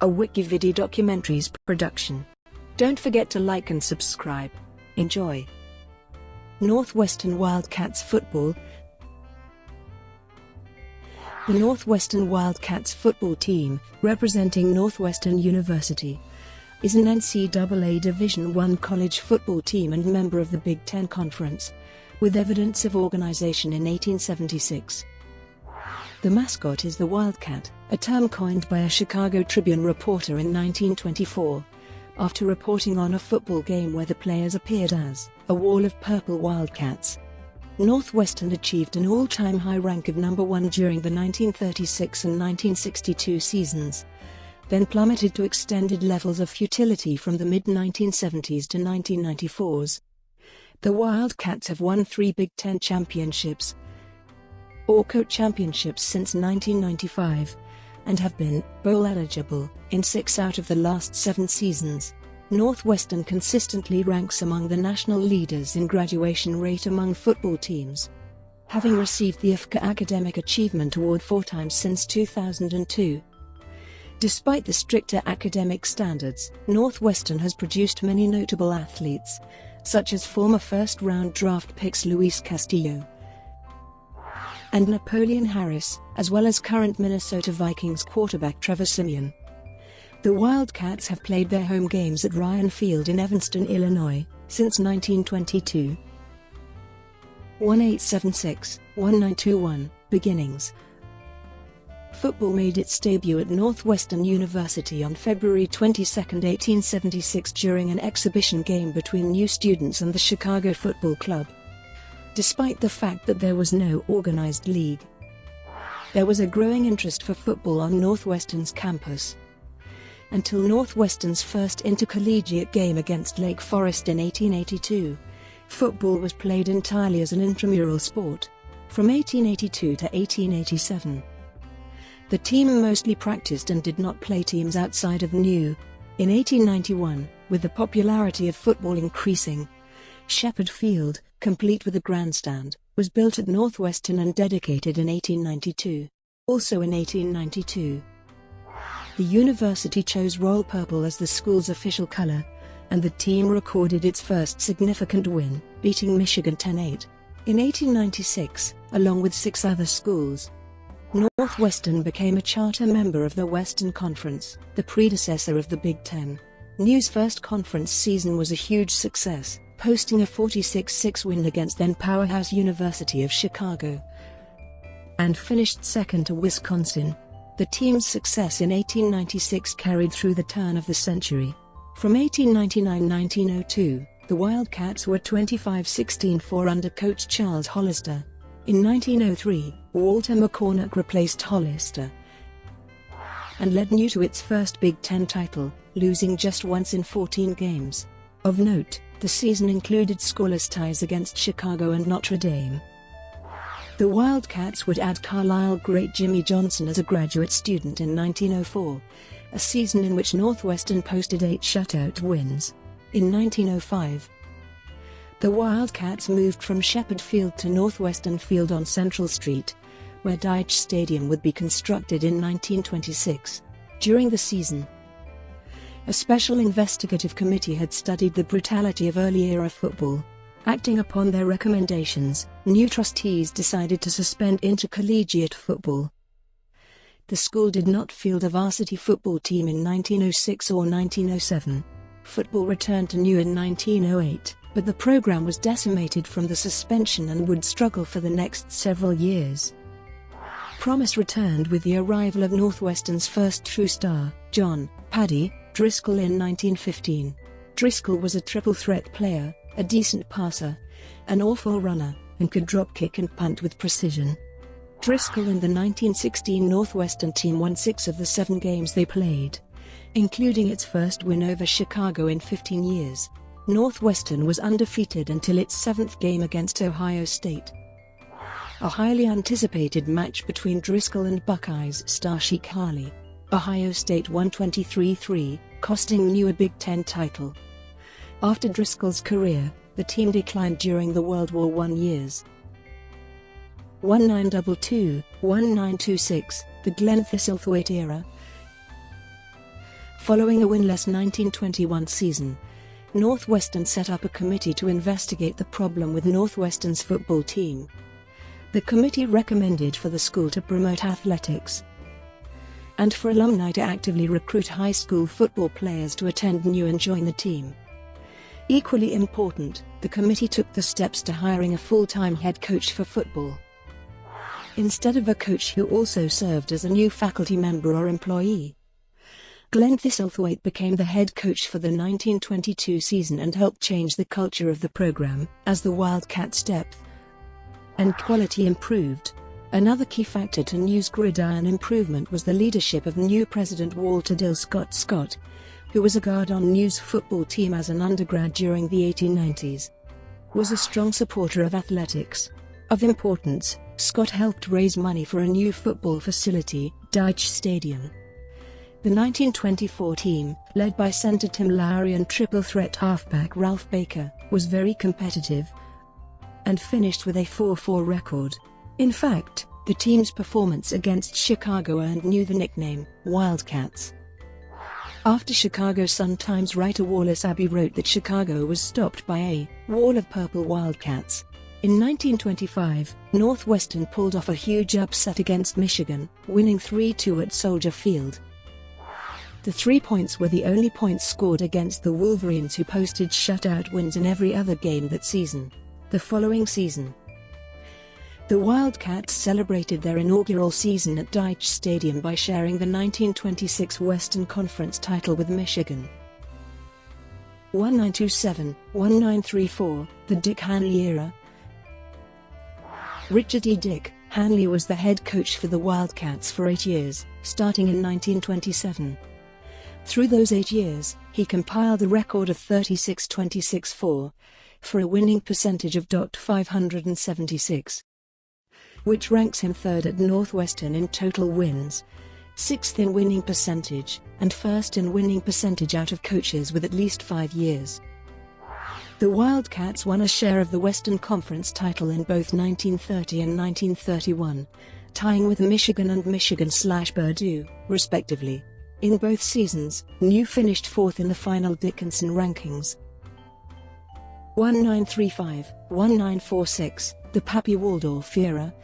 a WikiVidi documentaries production. Don't forget to like and subscribe. Enjoy. Northwestern Wildcats football. The Northwestern Wildcats football team, representing Northwestern University, is an NCAA Division I college football team and member of the Big Ten Conference, with evidence of organization in 1876. The mascot is the Wildcat, a term coined by a Chicago Tribune reporter in 1924, after reporting on a football game where the players appeared as a wall of purple Wildcats. Northwestern achieved an all-time high rank of number 1 during the 1936 and 1962 seasons, then plummeted to extended levels of futility from the mid-1970s to 1994s. The Wildcats have won 3 Big Ten championships, or co-championships since 1995, and have been bowl eligible in 6 out of the last 7 seasons. Northwestern consistently ranks among the national leaders in graduation rate among football teams, having received the AFCA Academic Achievement Award 4 times since 2002. Despite the stricter academic standards, Northwestern has produced many notable athletes, such as former first-round draft picks Luis Castillo and Napoleon Harris, as well as current Minnesota Vikings quarterback Trevor Siemian. The Wildcats have played their home games at Ryan Field in Evanston, Illinois, since 1922. 1876-1921, beginnings. Football made its debut at Northwestern University on February 22, 1876 during an exhibition game between new students and the Chicago Football Club. Despite the fact that there was no organized league, there was a growing interest for football on Northwestern's campus. Until Northwestern's first intercollegiate game against Lake Forest in 1882, football was played entirely as an intramural sport. From 1882 to 1887, the team mostly practiced and did not play teams outside of New. In 1891, with the popularity of football increasing, Shepherd Field, complete with a grandstand, was built at Northwestern and dedicated in 1892. Also in 1892, the university chose royal purple as the school's official color, and the team recorded its first significant win, beating Michigan 10-8. In 1896, along with 6 other schools, Northwestern became a charter member of the Western Conference, the predecessor of the Big Ten. New's first conference season was a huge success, posting a 46-6 win against then-powerhouse University of Chicago, and finished second to Wisconsin. The team's success in 1896 carried through the turn of the century. From 1899-1902, the Wildcats were 25-16-4 under coach Charles Hollister. In 1903, Walter McCornack replaced Hollister and led New to its first Big Ten title, losing just once in 14 games. Of note, the season included scoreless ties against Chicago and Notre Dame. The Wildcats would add Carlisle great Jimmy Johnson as a graduate student in 1904, a season in which Northwestern posted 8 shutout wins. In 1905, the Wildcats moved from Shepherd Field to Northwestern Field on Central Street, where Deitch Stadium would be constructed in 1926. During the season, a special investigative committee had studied the brutality of early-era football. Acting upon their recommendations, new trustees decided to suspend intercollegiate football. The school did not field a varsity football team in 1906 or 1907. Football returned to New in 1908, but the program was decimated from the suspension and would struggle for the next several years. Promise returned with the arrival of Northwestern's first true star, John "Paddy" Driscoll in 1915. Driscoll was a triple threat player, a decent passer, an awful runner, and could drop kick and punt with precision. Driscoll and the 1916 Northwestern team won 6 of the 7 games they played, including its first win over Chicago in 15 years. Northwestern was undefeated until its 7th game against Ohio State, a highly anticipated match between Driscoll and Buckeyes star Chic Harley. Ohio State won 23-3, costing New a Big Ten title. After Driscoll's career, the team declined during the World War I years. 1922-1926, the Glenn Thistlethwaite era. Following a winless 1921 season, Northwestern set up a committee to investigate the problem with Northwestern's football team. The committee recommended for the school to promote athletics and for alumni to actively recruit high school football players to attend new and join the team. Equally important, the committee took the steps to hiring a full-time head coach for football. Instead of a coach who also served as a new faculty member or employee, Glenn Thistlethwaite became the head coach for the 1922 season and helped change the culture of the program. As the Wildcats' depth and quality improved, another key factor to New's gridiron improvement was the leadership of new president Walter Dill Scott, who was a guard on New's football team as an undergrad during the 1890s. Was a strong supporter of athletics. Of importance, Scott helped raise money for a new football facility, Deitch Stadium. The 1924 team, led by center Tim Lowry and triple threat halfback Ralph Baker, was very competitive and finished with a 4-4 record. In fact, the team's performance against Chicago earned New the nickname, Wildcats. After Chicago Sun-Times writer Wallace Abbey wrote that Chicago was stopped by a wall of purple Wildcats. In 1925, Northwestern pulled off a huge upset against Michigan, winning 3-2 at Soldier Field. The 3 points were the only points scored against the Wolverines, who posted shutout wins in every other game that season. The following season, the Wildcats celebrated their inaugural season at Deitch Stadium by sharing the 1926 Western Conference title with Michigan. 1927-1934, the Dick Hanley era. Richard E. Dick Hanley was the head coach for the Wildcats for 8 years, starting in 1927. Through those 8 years, he compiled a record of 36-26-4, for a winning percentage of .576, which ranks him third at Northwestern in total wins, sixth in winning percentage, and first in winning percentage out of coaches with at least 5 years. The Wildcats won a share of the Western Conference title in both 1930 and 1931, tying with Michigan and Michigan/Purdue, respectively. In both seasons, New finished fourth in the final Dickinson rankings. 1935-1946, the Pappy Waldorf era.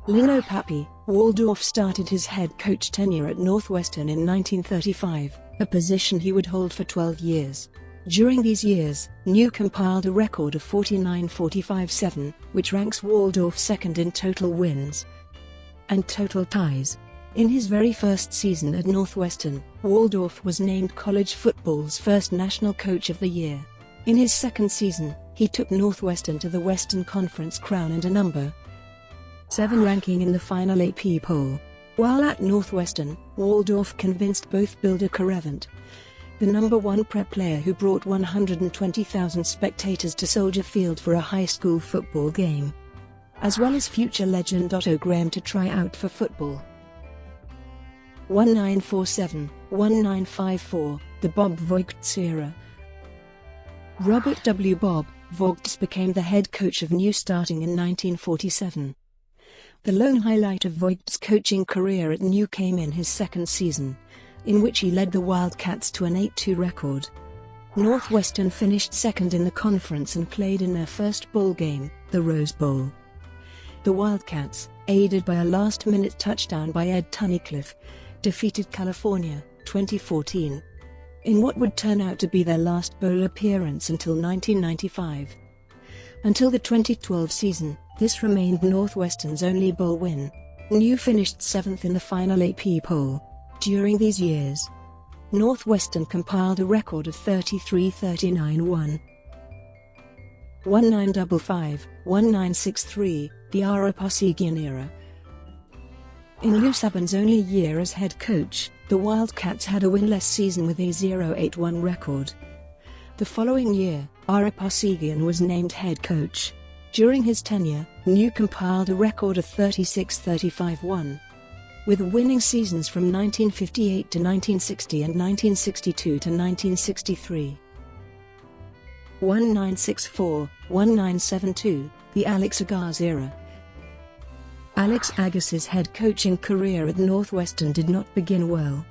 Lino Pappy Waldorf started his head coach tenure at Northwestern in 1935, a position he would hold for 12 years. During these years, New compiled a record of 49-45-7, which ranks Waldorf second in total wins and total ties. In his very first season at Northwestern, Waldorf was named college football's first National Coach of the Year. In his second season, he took Northwestern to the Western Conference crown and a number 7 ranking in the final AP poll. While at Northwestern, Waldorf convinced both Builder Karevant, the #1 prep player who brought 120,000 spectators to Soldier Field for a high school football game, as well as future legend Otto Graham to try out for football. 1947-1954, the Bob Voigts era. Robert W. Bob Voigts became the head coach of New starting in 1947. The lone highlight of Voigts' coaching career at New came in his second season, in which he led the Wildcats to an 8-2 record. Northwestern finished second in the conference and played in their first bowl game, the Rose Bowl. The Wildcats, aided by a last-minute touchdown by Ed Tunnicliffe, defeated California, 2014, in what would turn out to be their last bowl appearance until 1995. Until the 2012 season, this remained Northwestern's only bowl win. New finished 7th in the final AP poll. During these years, Northwestern compiled a record of 33-39-1. 1955-1963, the Ara Parseghian era. In Lou Saban's only year as head coach, the Wildcats had a winless season with a 0-8-1 record. The following year, Ara Parseghian was named head coach. During his tenure, New compiled a record of 36-35-1, with winning seasons from 1958 to 1960 and 1962 to 1963. 1964-1972, the Alex Agase era. Alex Agase's head coaching career at Northwestern did not begin well.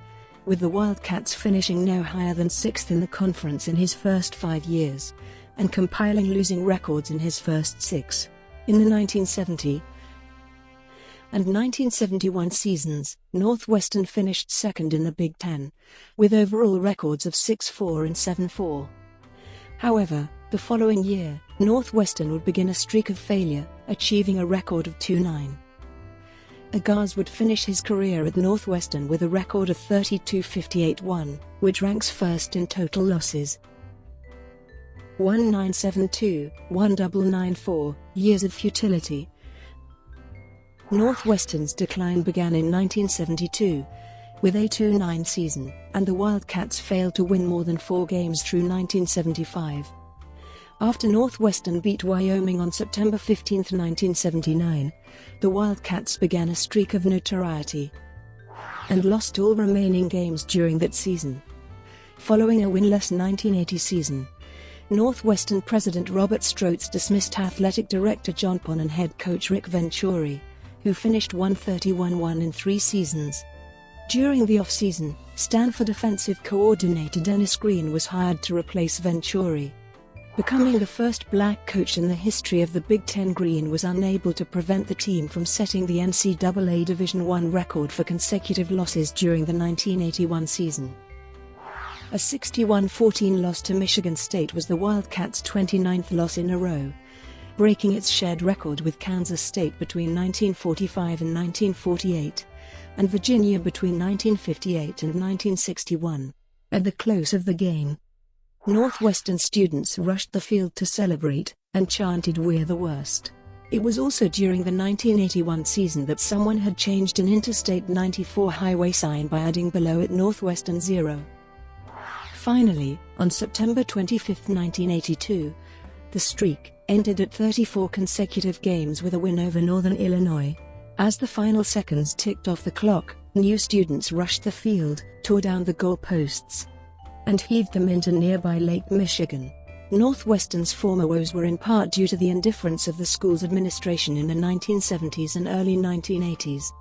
with the Wildcats finishing no higher than 6th in the conference in his first 5 years, and compiling losing records in his first 6. In the 1970 and 1971 seasons, Northwestern finished second in the Big Ten, with overall records of 6-4 and 7-4. However, the following year, Northwestern would begin a streak of failure, achieving a record of 2-9. Agase would finish his career at Northwestern with a record of 32-58-1, which ranks first in total losses. 1972, 1994, years of futility. Northwestern's decline began in 1972, with a 2-9 season, and the Wildcats failed to win more than 4 games through 1975. After Northwestern beat Wyoming on September 15, 1979, the Wildcats began a streak of notoriety and lost all remaining games during that season. Following a winless 1980 season, Northwestern president Robert Stroetz dismissed athletic director John Pon and head coach Rick Venturi, who finished 131-1 in 3 seasons. During the off-season, Stanford offensive coordinator Dennis Green was hired to replace Venturi. Becoming the first black coach in the history of the Big Ten, Green was unable to prevent the team from setting the NCAA Division I record for consecutive losses during the 1981 season. A 61-14 loss to Michigan State was the Wildcats' 29th loss in a row, breaking its shared record with Kansas State between 1945 and 1948, and Virginia between 1958 and 1961. At the close of the game, Northwestern students rushed the field to celebrate, and chanted "We're the worst." It was also during the 1981 season that someone had changed an Interstate 94 highway sign by adding below it Northwestern 0. Finally, on September 25, 1982, the streak ended at 34 consecutive games with a win over Northern Illinois. As the final seconds ticked off the clock, new students rushed the field, tore down the goalposts, and heaved them into nearby Lake Michigan. Northwestern's former woes were in part due to the indifference of the school's administration in the 1970s and early 1980s,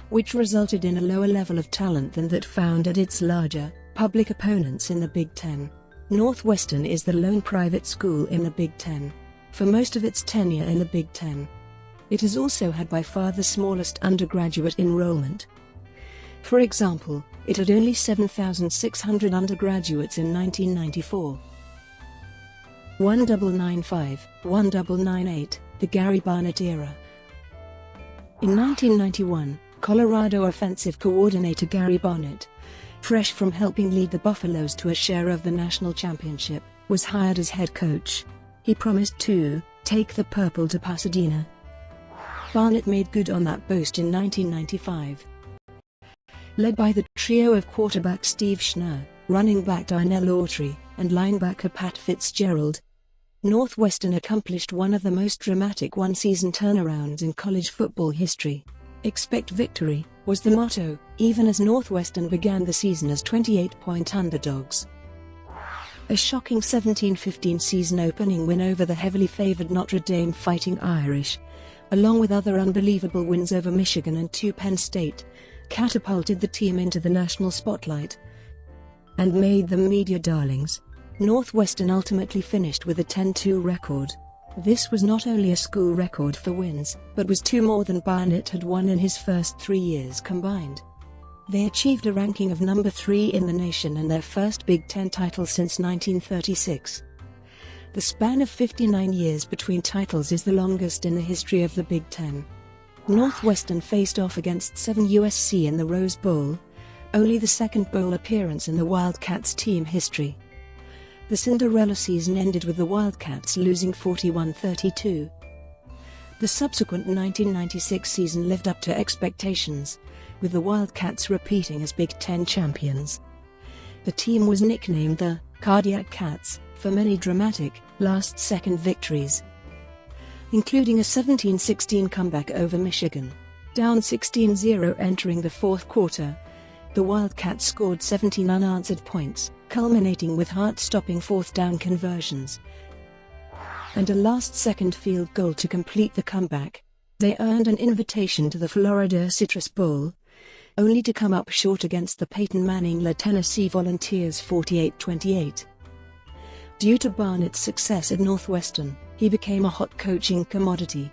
which resulted in a lower level of talent than that found at its larger, public opponents in the Big Ten. Northwestern is the lone private school in the Big Ten. For most of its tenure in the Big Ten, it has also had by far the smallest undergraduate enrollment. For example, it had only 7,600 undergraduates in 1994. 1995, 1998, the Gary Barnett era. In 1991, Colorado offensive coordinator Gary Barnett, fresh from helping lead the Buffaloes to a share of the national championship, was hired as head coach. He promised to take the purple to Pasadena. Barnett made good on that boast in 1995. Led by the trio of quarterback Steve Schnur, running back Darnell Autry, and linebacker Pat Fitzgerald, Northwestern accomplished one of the most dramatic one-season turnarounds in college football history. "Expect victory" was the motto, even as Northwestern began the season as 28-point underdogs. A shocking 17-15 season opening win over the heavily favored Notre Dame Fighting Irish, along with other unbelievable wins over Michigan and Penn State, catapulted the team into the national spotlight and made them media darlings. Northwestern ultimately finished with a 10-2 record. This was not only a school record for wins, but was 2 more than Barnett had won in his first 3 years combined. They achieved a ranking of number 3 in the nation and their first Big Ten title since 1936. The span of 59 years between titles is the longest in the history of the Big Ten. Northwestern faced off against 7 USC in the Rose Bowl, only the second bowl appearance in the Wildcats' team history. The Cinderella season ended with the Wildcats losing 41-32. The subsequent 1996 season lived up to expectations, with the Wildcats repeating as Big Ten champions. The team was nicknamed the Cardiac Cats for many dramatic, last-second victories, including a 17-16 comeback over Michigan. Down 16-0 entering the fourth quarter, the Wildcats scored 17 unanswered points, culminating with heart-stopping fourth-down conversions and a last-second field goal to complete the comeback. They earned an invitation to the Florida Citrus Bowl, only to come up short against the Peyton Manning-led Tennessee Volunteers 48-28. Due to Barnett's success at Northwestern, he became a hot coaching commodity.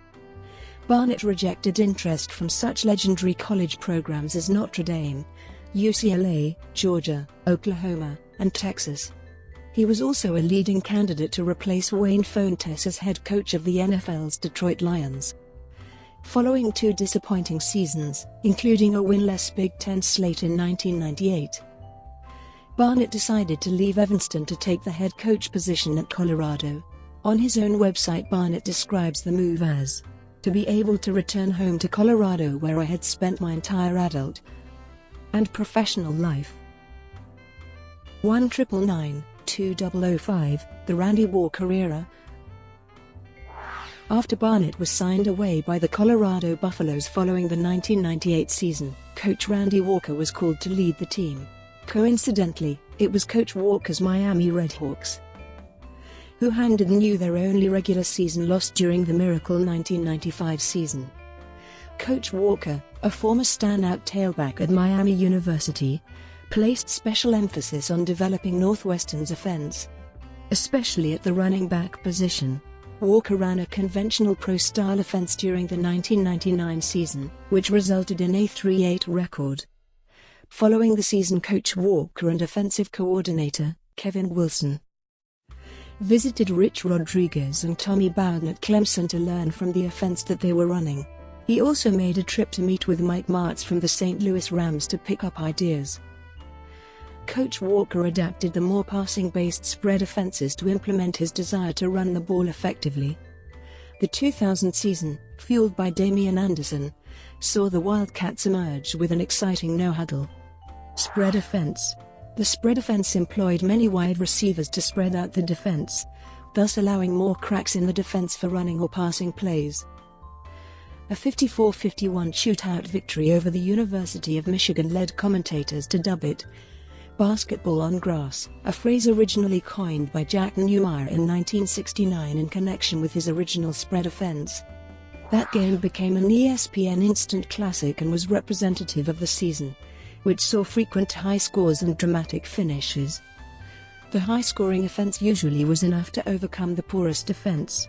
Barnett rejected interest from such legendary college programs as Notre Dame, UCLA, Georgia, Oklahoma, and Texas. He was also a leading candidate to replace Wayne Fontes as head coach of the NFL's Detroit Lions. Following 2 disappointing seasons, including a winless Big Ten slate in 1998, Barnett decided to leave Evanston to take the head coach position at Colorado. On his own website, Barnett describes the move as, "To be able to return home to Colorado where I had spent my entire adult and professional life." 199-2005, the Randy Walker era. After Barnett was signed away by the Colorado Buffaloes following the 1998 season, Coach Randy Walker was called to lead the team. Coincidentally, it was Coach Walker's Miami Redhawks who handed new their only regular season loss during the miracle 1995 season. Coach Walker, a former standout tailback at Miami University, placed special emphasis on developing Northwestern's offense, especially at the running back position. Walker ran a conventional pro-style offense during the 1999 season, which resulted in a 3-8 record. Following the season, Coach Walker and offensive coordinator, Kevin Wilson, visited Rich Rodriguez and Tommy Bowden at Clemson to learn from the offense that they were running. He also made a trip to meet with Mike Martz from the St. Louis Rams to pick up ideas. Coach Walker adapted the more passing-based spread offenses to implement his desire to run the ball effectively. The 2000 season, fueled by Damian Anderson, saw the Wildcats emerge with an exciting no-huddle spread offense. The spread offense employed many wide receivers to spread out the defense, thus allowing more cracks in the defense for running or passing plays. A 54-51 shootout victory over the University of Michigan led commentators to dub it basketball on grass, a phrase originally coined by Jack Neumeyer in 1969 in connection with his original spread offense. That game became an ESPN instant classic and was representative of the season, which saw frequent high scores and dramatic finishes. The high-scoring offense usually was enough to overcome the porous defense,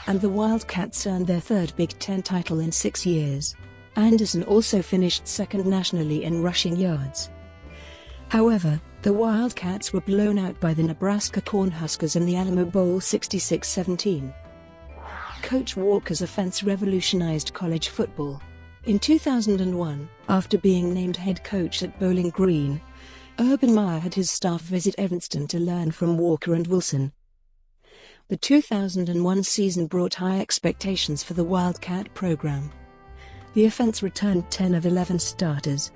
and the Wildcats earned their 3rd Big Ten title in 6 years. Anderson also finished 2nd nationally in rushing yards. However, the Wildcats were blown out by the Nebraska Cornhuskers in the Alamo Bowl 66-17. Coach Walker's offense revolutionized college football. In 2001, after being named head coach at Bowling Green, Urban Meyer had his staff visit Evanston to learn from Walker and Wilson. The 2001 season brought high expectations for the Wildcat program. The offense returned 10 of 11 starters.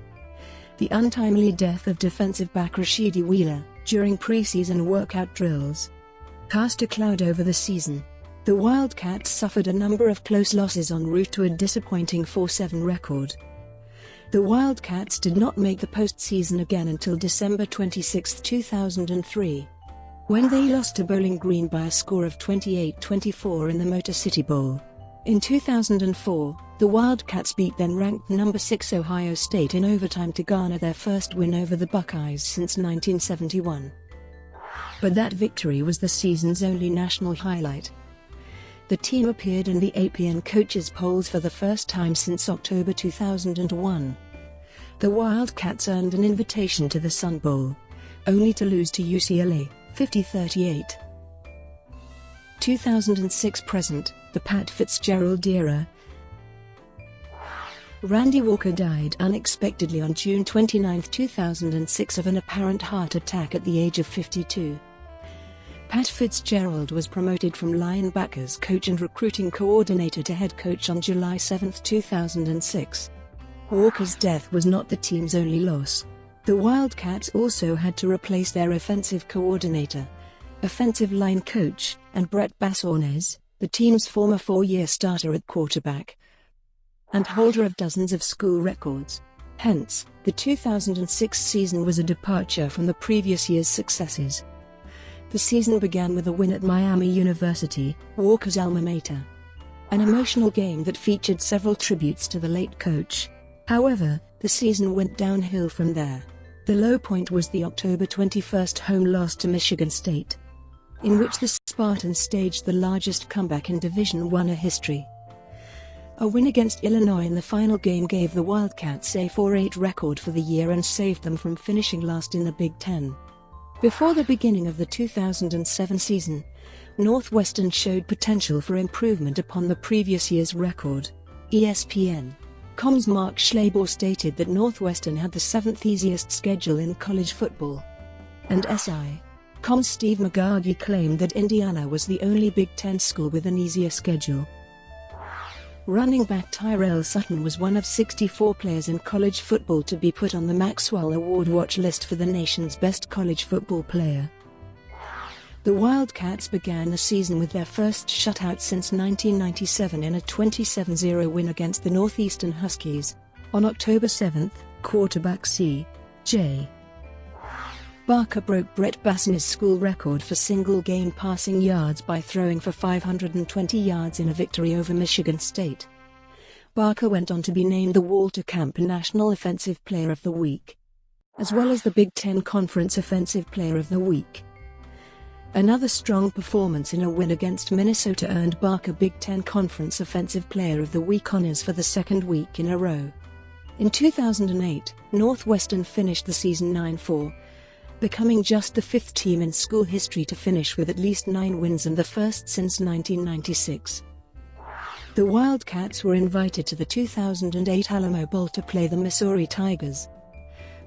The untimely death of defensive back Rashidi Wheeler during preseason workout drills cast a cloud over the season. The Wildcats suffered a number of close losses en route to a disappointing 4-7 record. The Wildcats did not make the postseason again until December 26, 2003, when they lost to Bowling Green by a score of 28-24 in the Motor City Bowl. In 2004, the Wildcats beat then-ranked number 6 Ohio State in overtime to garner their first win over the Buckeyes since 1971. But that victory was the season's only national highlight. The team appeared in the APN coaches polls for the first time since October 2001. The Wildcats earned an invitation to the Sun Bowl, only to lose to UCLA, 50-38. 2006-present, the Pat Fitzgerald era. Randy Walker died unexpectedly on June 29, 2006 of an apparent heart attack at the age of 52. Pat Fitzgerald was promoted from linebackers coach and recruiting coordinator to head coach on July 7, 2006. Walker's death was not the team's only loss. The Wildcats also had to replace their offensive coordinator, offensive line coach, and Brett Bassornes, the team's former 4-year starter at quarterback and holder of dozens of school records. Hence, the 2006 season was a departure from the previous year's successes. The season began with a win at Miami University, Walker's alma mater, an emotional game that featured several tributes to the late coach. However, The season went downhill from there. The low point was the October 21 home loss to Michigan State, in which the Spartans staged the largest comeback in Division I history. A win against Illinois in the final game gave the Wildcats a 4-8 record for the year and saved them from finishing last in the Big Ten. Before the beginning of the 2007 season, Northwestern showed potential for improvement upon the previous year's record. ESPN.com's Mark Schlabach stated that Northwestern had the 7th easiest schedule in college football. And SI.com's Steve McGargy claimed that Indiana was the only Big Ten school with an easier schedule. Running back Tyrell Sutton was one of 64 players in college football to be put on the Maxwell Award watch list for the nation's best college football player. The Wildcats began the season with their first shutout since 1997 in a 27-0 win against the Northeastern Huskies. On October 7, quarterback C.J. Barker broke Brett Bassner's school record for single-game passing yards by throwing for 520 yards in a victory over Michigan State. Barker went on to be named the Walter Camp National Offensive Player of the Week, as well as the Big Ten Conference Offensive Player of the Week. Another strong performance in a win against Minnesota earned Barker Big Ten Conference Offensive Player of the Week honors for the second week in a row. In 2008, Northwestern finished the season 9-4. Becoming just the 5th team in school history to finish with at least 9 wins and the first since 1996. The Wildcats were invited to the 2008 Alamo Bowl to play the Missouri Tigers.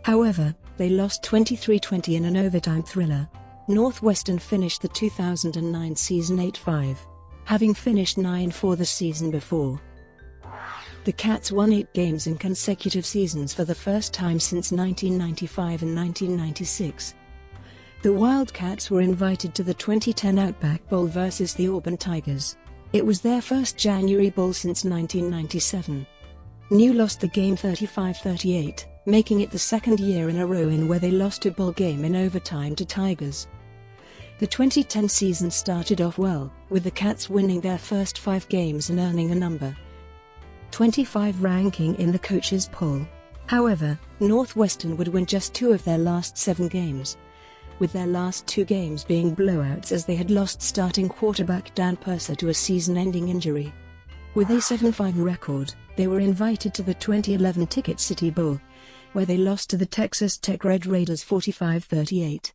However, they lost 23-20 in an overtime thriller. Northwestern finished the 2009 season 8-5, having finished 9-4 the season before. The Cats won 8 games in consecutive seasons for the first time since 1995 and 1996. The Wildcats were invited to the 2010 Outback Bowl versus the Auburn Tigers. It was their first January bowl since 1997. New lost the game 35-38, making it the second year in a row in where they lost a bowl game in overtime to Tigers. The 2010 season started off well, with the Cats winning their first 5 games and earning a number 25 ranking in the coaches' poll. However, Northwestern would win just 2 of their last 7 games, with their last 2 games being blowouts as they had lost starting quarterback Dan Purser to a season-ending injury. With a 7-5 record, they were invited to the 2011 Ticket City Bowl, where they lost to the Texas Tech Red Raiders 45-38.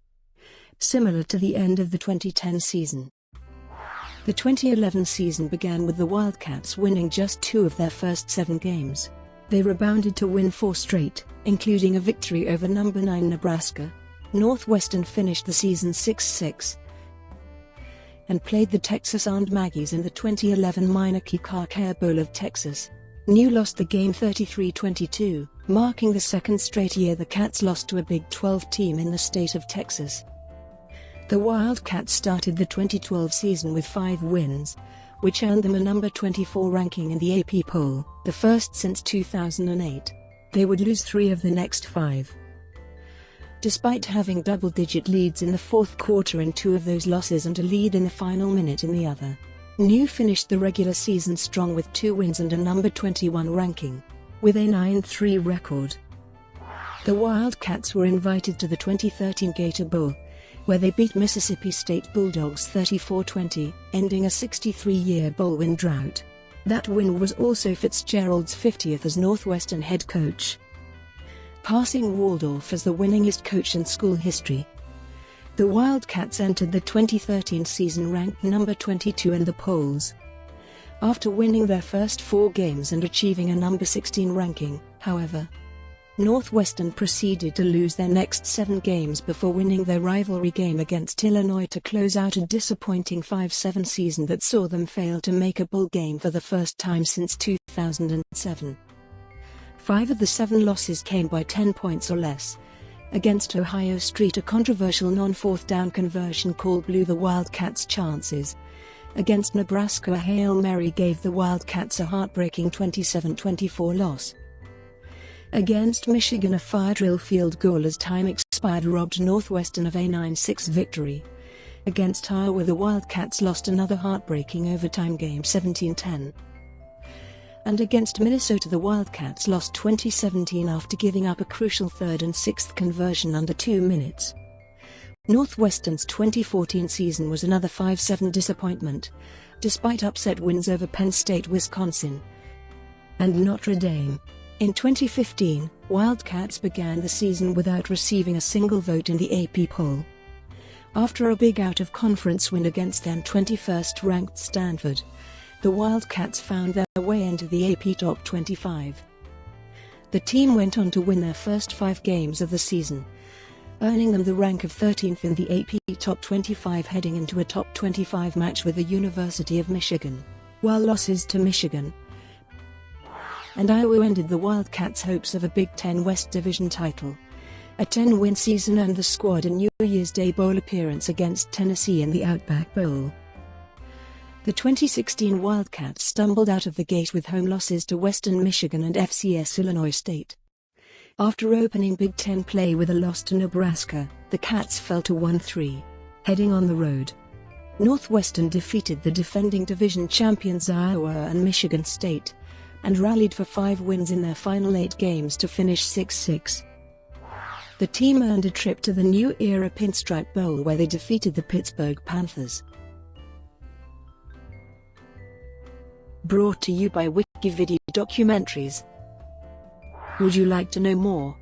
Similar to the end of the 2010 season. The 2011 season began with the Wildcats winning just 2 of their first 7 games. They rebounded to win 4 straight, including a victory over number 9 Nebraska. Northwestern finished the season 6-6 and played the Texas Aunt Maggies in the 2011 Meineke Car Bowl of Texas. New lost the game 33-22, marking the second straight year the Cats lost to a Big 12 team in the state of Texas. The Wildcats started the 2012 season with 5 wins, which earned them a number 24 ranking in the AP poll, the first since 2008. They would lose 3 of the next 5. Despite having double-digit leads in the fourth quarter in 2 of those losses and a lead in the final minute in the other, New finished the regular season strong with 2 wins and a number 21 ranking, with a 9-3 record. The Wildcats were invited to the 2013 Gator Bowl, where they beat Mississippi State Bulldogs 34-20, ending a 63-year bowl win drought. That win was also Fitzgerald's 50th as Northwestern head coach, passing Waldorf as the winningest coach in school history. The Wildcats entered the 2013 season ranked number 22 in the polls. After winning their first 4 games and achieving a number 16 ranking, however, Northwestern proceeded to lose their next 7 games before winning their rivalry game against Illinois to close out a disappointing 5-7 season that saw them fail to make a bowl game for the first time since 2007. 5 of the 7 losses came by 10 points or less. Against Ohio State, a controversial non-fourth down conversion call blew the Wildcats' chances. Against Nebraska, a Hail Mary gave the Wildcats a heartbreaking 27-24 loss. Against Michigan, a fire drill field goal as time expired robbed Northwestern of a 9-6 victory. Against Iowa, the Wildcats lost another heartbreaking overtime game 17-10. And against Minnesota, the Wildcats lost 2017 after giving up a crucial 3rd and 6th conversion under 2 minutes. Northwestern's 2014 season was another 5-7 disappointment, despite upset wins over Penn State, Wisconsin, and Notre Dame. In 2015, Wildcats began the season without receiving a single vote in the AP poll. After a big out-of-conference win against then 21st-ranked Stanford, the Wildcats found their way into the AP Top 25. The team went on to win their first 5 games of the season, earning them the rank of 13th in the AP Top 25 heading into a Top 25 match with the University of Michigan, while losses to Michigan and Iowa ended the Wildcats' hopes of a Big Ten West Division title. A 10-win season earned the squad a New Year's Day Bowl appearance against Tennessee in the Outback Bowl. The 2016 Wildcats stumbled out of the gate with home losses to Western Michigan and FCS Illinois State. After opening Big Ten play with a loss to Nebraska, the Cats fell to 1-3. Heading on the road, Northwestern defeated the defending division champions Iowa and Michigan State, and rallied for 5 wins in their final 8 games to finish 6-6. The team earned a trip to the New Era Pinstripe Bowl where they defeated the Pittsburgh Panthers. Brought to you by WikiVidi Documentaries. Would you like to know more?